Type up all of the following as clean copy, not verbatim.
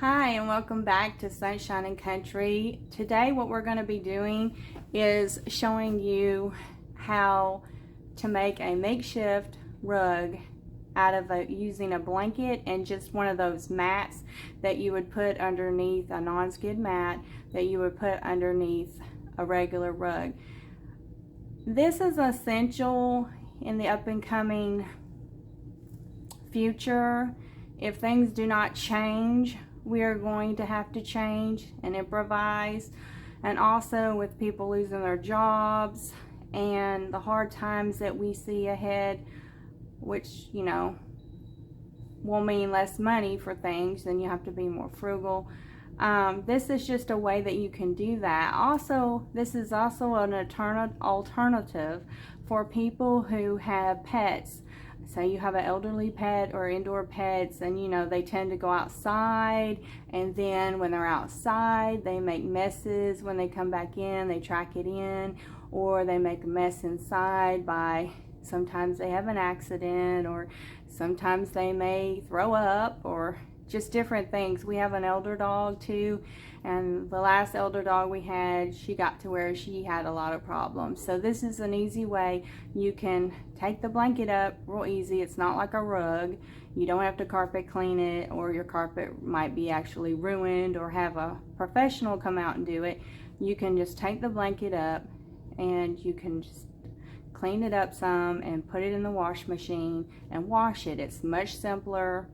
Hi and welcome back to Sunshine and Country. Today what we're going to be doing is showing you how to make a makeshift rug out of using a blanket and just one of those mats that you would put underneath, a non-skid mat that you would put underneath a regular rug. This is essential in the up and coming future. If things do not change, we are going to have to change and improvise. And also with people losing their jobs and the hard times that we see ahead, which, you know, will mean less money for things, then you have to be more frugal. This is just a way that you can do that. Also, this is also an alternative for people who have pets. Say you have an elderly pet or indoor pets, and you know they tend to go outside, and then when they're outside they make messes. When they come back in, they track it in, or they make a mess inside by sometimes they have an accident, or sometimes they may throw up, or just different things. We have an elder dog too, and the last elder dog we had, she got to where she had a lot of problems. So this is an easy way. You can take the blanket up real easy. It's not like a rug. You don't have to carpet clean it, or your carpet might be actually ruined, or have a professional come out and do it. You can just take the blanket up and you can just clean it up some and put it in the wash machine and wash it. It's much simpler.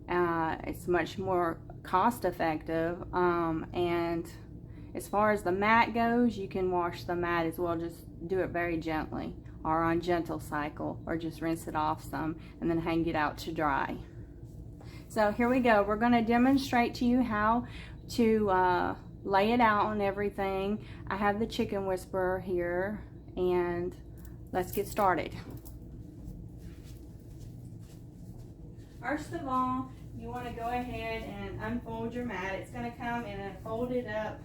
It's much more cost effective, and as far as the mat goes, you can wash the mat as well. Just do it very gently, or on gentle cycle, or just rinse it off some and then hang it out to dry. So here we go. We're going to demonstrate to you how to lay it out on everything. I have the chicken whisperer here, and let's get started. First of all, you want to go ahead and unfold your mat. It's going to come in a folded up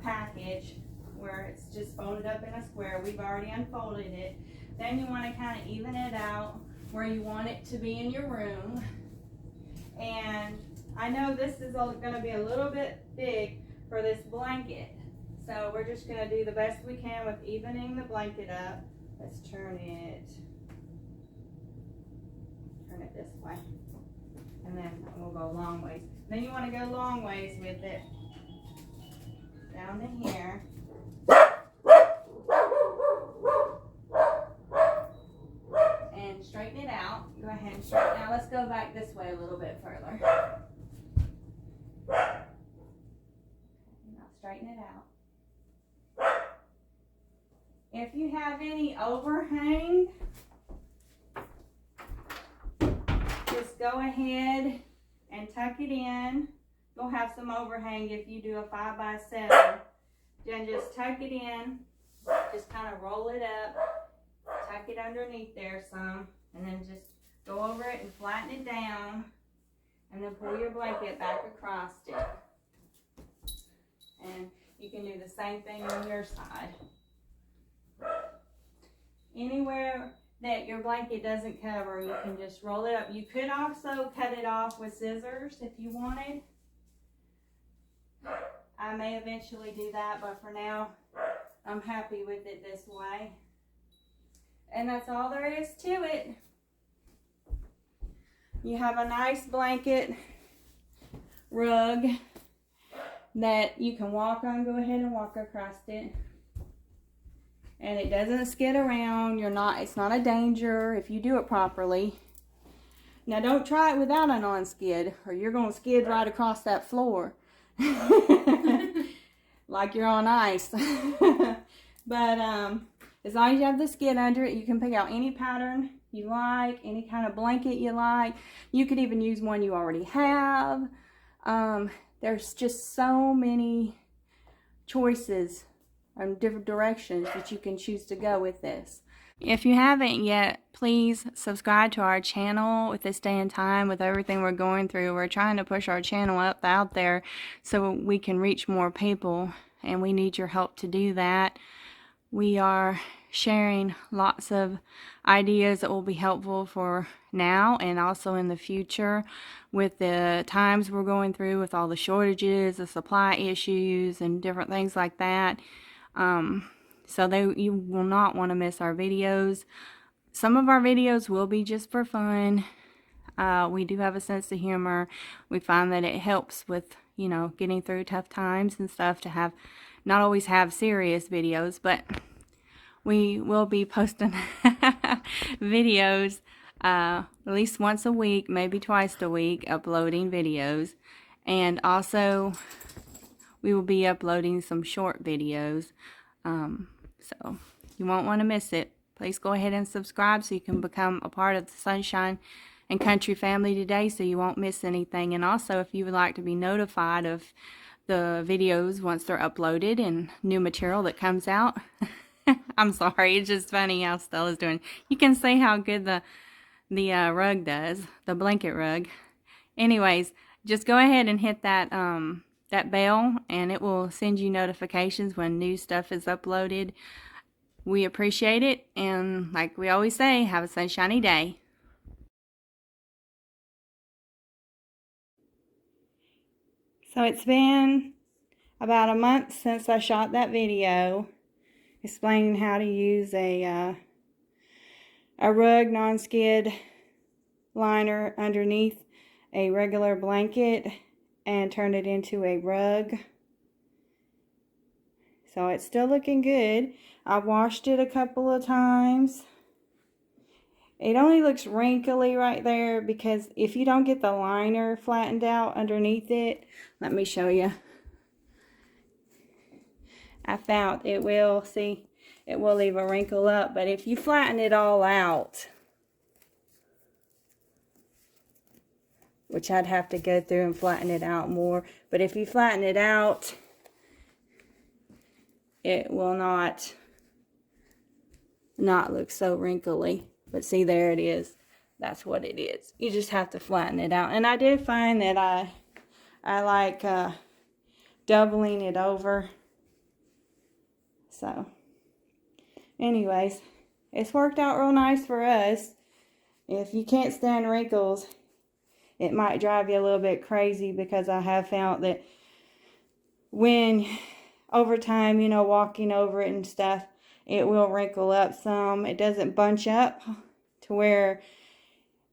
package where it's just folded up in a square. We've already unfolded it. Then you want to kind of even it out where you want it to be in your room. And I know this is going to be a little bit big for this blanket, so we're just going to do the best we can with evening the blanket up. Let's turn it this way, and then we'll go long ways. Then you want to go long ways with it down to here. And straighten it out. Go ahead and straighten out. Let's go back this way a little bit further. Now straighten it out. If you have any overhang, just go ahead and tuck it in. You'll have some overhang if you do a 5x7. Then just tuck it in. Just kind of roll it up. Tuck it underneath there some. And then just go over it and flatten it down. And then pull your blanket back across it. And you can do the same thing on your side. Anywhere that your blanket doesn't cover, you can just roll it up. You could also cut it off with scissors if you wanted. I may eventually do that, but for now I'm happy with it this way. And that's all there is to it. You have a nice blanket rug that you can walk on. Go ahead and walk across it. And it doesn't skid around. It's not a danger if you do it properly. Now don't try it without a non-skid, or you're going to skid right across that floor. Like you're on ice. But as long as you have the skid under it, you can pick out any pattern you like, any kind of blanket you like. You could even use one you already have. There's just so many choices and different directions that you can choose to go with this. If you haven't yet, please subscribe to our channel. With this day and time, with everything we're going through, we're trying to push our channel out there so we can reach more people, and we need your help to do that. We are sharing lots of ideas that will be helpful for now and also in the future with the times we're going through with all the shortages, the supply issues, and different things like that. So you will not want to miss our videos. Some of our videos will be just for fun. We do have a sense of humor. We find that it helps with, you know, getting through tough times and stuff to have, not always have serious videos, but we will be posting videos at least once a week, maybe twice a week, uploading videos. And also, we will be uploading some short videos. So, you won't want to miss it. Please go ahead and subscribe so you can become a part of the Sunshine and Country family today so you won't miss anything. And also, if you would like to be notified of the videos once they're uploaded and new material that comes out. I'm sorry, it's just funny how Stella's doing. You can see how good the rug does, the blanket rug. Anyways, just go ahead and hit that that bell, and it will send you notifications when new stuff is uploaded. We appreciate it, and like we always say, have a sunshiny day. So it's been about a month since I shot that video explaining how to use a rug non-skid liner underneath a regular blanket and turn it into a rug. So it's still looking good. I washed it a couple of times. It only looks wrinkly right there because if you don't get the liner flattened out underneath it, let me show you. I found it will, see, it will leave a wrinkle up, but if you flatten it all out, which I'd have to go through and flatten it out more, but if you flatten it out, it will not look so wrinkly. But see, there it is. That's what it is. You just have to flatten it out. And I did find that I like doubling it over. So, anyways, it's worked out real nice for us. If you can't stand wrinkles, it might drive you a little bit crazy, because I have found that when over time, you know, walking over it and stuff, it will wrinkle up some. It doesn't bunch up to where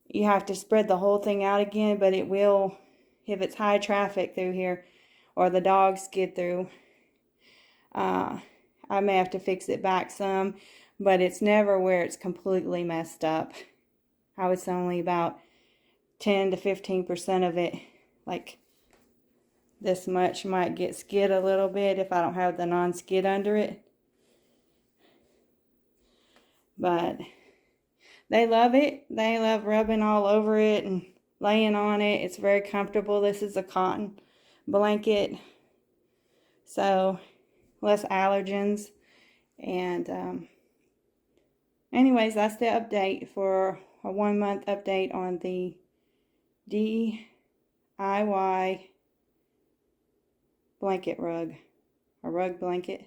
you have to spread the whole thing out again, but it will if it's high traffic through here or the dogs get through. I may have to fix it back some, but it's never where it's completely messed up. I would say only about 10 to 15% of it, like this much, might get skid a little bit if I don't have the non-skid under it. But they love it. They love rubbing all over it and laying on it. It's very comfortable. This is a cotton blanket, so less allergens. And anyways, that's the update for a 1 month update on the DIY blanket rug, a rug blanket.